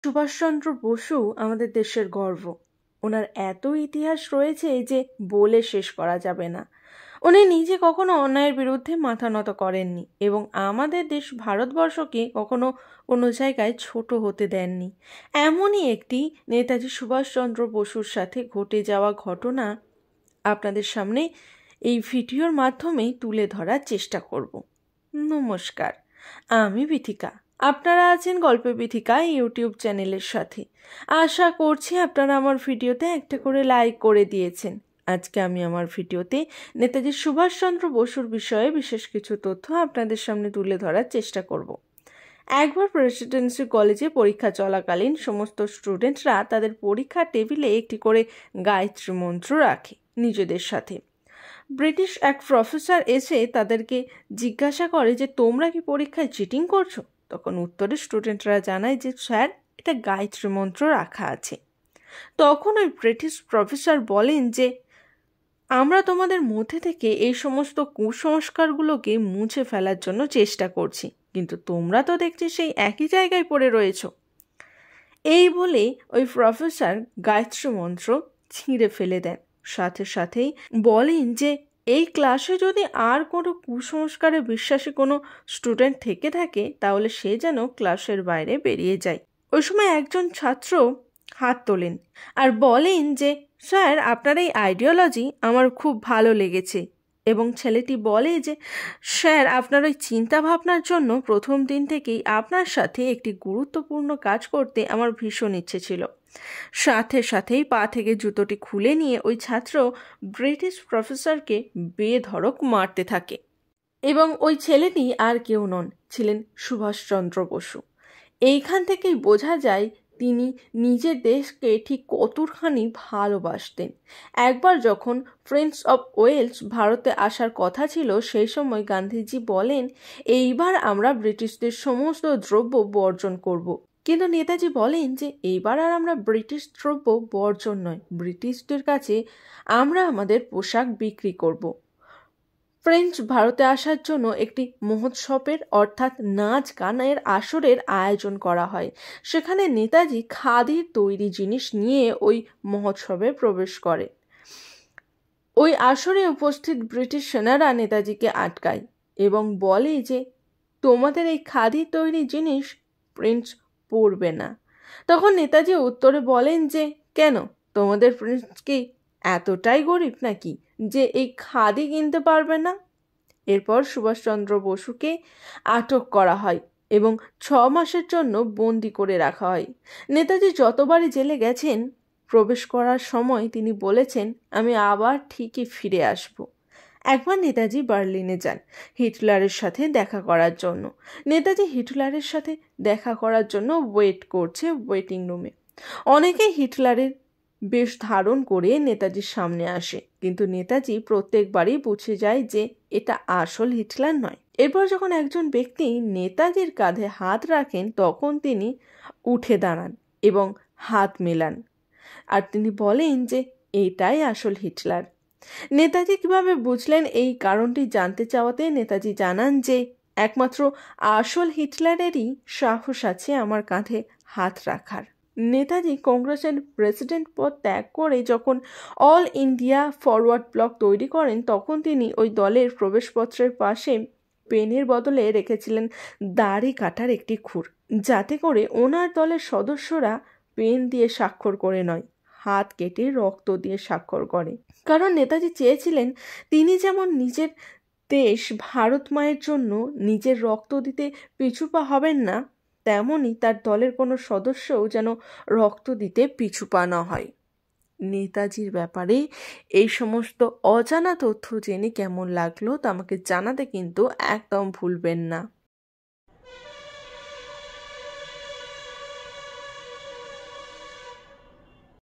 সুভাষচন্দ্র বসু আমাদের দেশের গর্ব। ওনার এত ইতিহাস রয়েছে যে বলে শেষ করা যাবে না। উনি নিজে কখনো অন্যায়ের বিরুদ্ধে মাথা নত করেননি এবং আমাদের দেশ ভারতবর্ষকে কখনো কোনো জায়গায় ছোট হতে দেননি। এমনই একটি নেতাজি সুভাষচন্দ্র বসুর সাথে ঘটে যাওয়া ঘটনা আপনাদের সামনে এই ভিডিওর মাধ্যমে তুলে ধরার চেষ্টা করব। নমস্কার, আমি বিথিকা। আপনারা আছেন গল্পে বিথিকা ইউটিউব চ্যানেলের সাথে। আশা করছি আপনারা আমার ভিডিওতে একটা করে লাইক করে দিয়েছেন। আজকে আমি আমার ভিডিওতে নেতাজি সুভাষচন্দ্র বসুর বিষয়ে বিশেষ কিছু তথ্য আপনাদের সামনে তুলে ধরার চেষ্টা করব। একবার প্রেসিডেন্সি কলেজে পরীক্ষা চলাকালীন সমস্ত স্টুডেন্টরা তাদের পরীক্ষার টেবিলে একটি করে গায়ত্রী মন্ত্র রাখে নিজেদের সাথে। ব্রিটিশ এক প্রফেসর এসে তাদেরকে জিজ্ঞাসা করে যে তোমরা কি পরীক্ষায় চিটিং করছো? তখন উত্তরে স্টুডেন্টরা জানায় যে স্যার, এটা গায়ত্রী মন্ত্র রাখা আছে। তখন ওই ব্রিটিশ প্রফেসর বলেন যে আমরা তোমাদের মধ্যে থেকে এই সমস্ত কুসংস্কারগুলোকে মুছে ফেলার জন্য চেষ্টা করছি, কিন্তু তোমরা তো দেখছি সেই একই জায়গায় পড়ে রয়েছ। এই বলে ওই প্রফেসর গায়ত্রী মন্ত্র ছিঁড়ে ফেলে দেন। সাথে সাথেই বলেন যে এই ক্লাসে যদি আর কোনো কুসংস্কারে বিশ্বাসী কোনো স্টুডেন্ট থেকে থাকে তাহলে সে যেন ক্লাসের বাইরে বেরিয়ে যায়। ওই সময় একজন ছাত্র হাত তোলেন আর বলেন যে স্যার, আপনার এই আইডিওলজি আমার খুব ভালো লেগেছে। এবং ছেলেটি বলে যে স্যার, আপনার ওই চিন্তা ভাবনার জন্য প্রথম দিন থেকেই আপনার সাথে একটি গুরুত্বপূর্ণ কাজ করতে আমার ভীষণ ইচ্ছে ছিল। সাথে সাথেই পা থেকে জুতোটি খুলে নিয়ে ওই ছাত্র ব্রিটিশ প্রফেসরকে বেধড়ক মারতে থাকে। এবং ওই ছেলেটি আর কেউ নন, ছিলেন সুভাষচন্দ্র বসু। এইখান থেকেই বোঝা যায় তিনি নিজের দেশকে ঠিক কতখানি ভালোবাসতেন। একবার যখন প্রিন্স অফ ওয়েলস ভারতে আসার কথা ছিল, সেই সময় গান্ধীজি বলেন এইবার আমরা ব্রিটিশদের সমস্ত দ্রব্য বর্জন করব। কিন্তু নেতাজি বলেন যে এইবার আর আমরা ব্রিটিশ দ্রব্য বর্জন নয়, ব্রিটিশদের কাছে আমরা আমাদের পোশাক বিক্রি করব। ফ্রেঞ্চ ভারতে আসার জন্য একটি মহোৎসবের অর্থাৎ নাচ গানের আসরের আয়োজন করা হয়। সেখানে নেতাজি খাদির তৈরি জিনিস নিয়ে ওই মহোৎসবে প্রবেশ করে। ওই আসরে উপস্থিত ব্রিটিশ সেনারা নেতাজিকে আটকায় এবং বলে যে তোমাদের এই খাদির তৈরি জিনিস প্রিন্স পরবে না। তখন নেতাজি উত্তরে বলেন যে কেন, তোমাদের প্রিন্স কি এতটাই গরিব নাকি যে এই খাদি কিনতে পারবে না? এরপর সুভাষচন্দ্র বসুকে আটক করা হয় এবং 6 মাসের জন্য বন্দি করে রাখা হয়। নেতাজি যতবারই জেলে গেছেন, প্রবেশ করার সময় তিনি বলেছেন আমি আবার ঠিকই ফিরে আসব। একবার নেতাজি বার্লিনে যান হিটলারের সাথে দেখা করার জন্য। নেতাজি হিটলারের সাথে দেখা করার জন্য ওয়েট করছে ওয়েটিং রুমে। অনেকে হিটলারের বেশ ধারণ করে নেতাজির সামনে আসে, কিন্তু নেতাজি প্রত্যেকবারই বুঝে যায় যে এটা আসল হিটলার নয়। এরপর যখন একজন ব্যক্তি নেতাজির কাঁধে হাত রাখেন, তখন তিনি উঠে দাঁড়ান এবং হাত মেলান আর তিনি বলেন যে এটাই আসল হিটলার। নেতাজি কিভাবে বুঝলেন এই কারণটি জানতে চাওয়াতে নেতাজি জানান যে একমাত্র আসল হিটলারেরই সাহস আছে আমার কাঁধে হাত রাখার। নেতাজি কংগ্রেসের প্রেসিডেন্ট পদ ত্যাগ করে যখন অল ইন্ডিয়া ফরওয়ার্ড ব্লক তৈরি করেন, তখন তিনি ওই দলের প্রবেশপত্রের পাশে পেনের বদলে রেখেছিলেন দাড়ি কাটার একটি খুর, যাতে করে ওনার দলের সদস্যরা পেন দিয়ে স্বাক্ষর করে নয়, হাত কেটে রক্ত দিয়ে স্বাক্ষর করে। কারণ নেতাজি চেয়েছিলেন তিনি যেমন নিজের দেশ ভারত মায়ের জন্য নিজের রক্ত দিতে পিছুপা হবেন না, তেমনই তার দলের কোনো সদস্যও যেন রক্ত দিতে পিছুপা না হয়। নেতাজির ব্যাপারে এই সমস্ত অজানা তথ্য জেনে কেমন লাগলো তা আমাকে জানাতে কিন্তু একদম ভুলবেন না।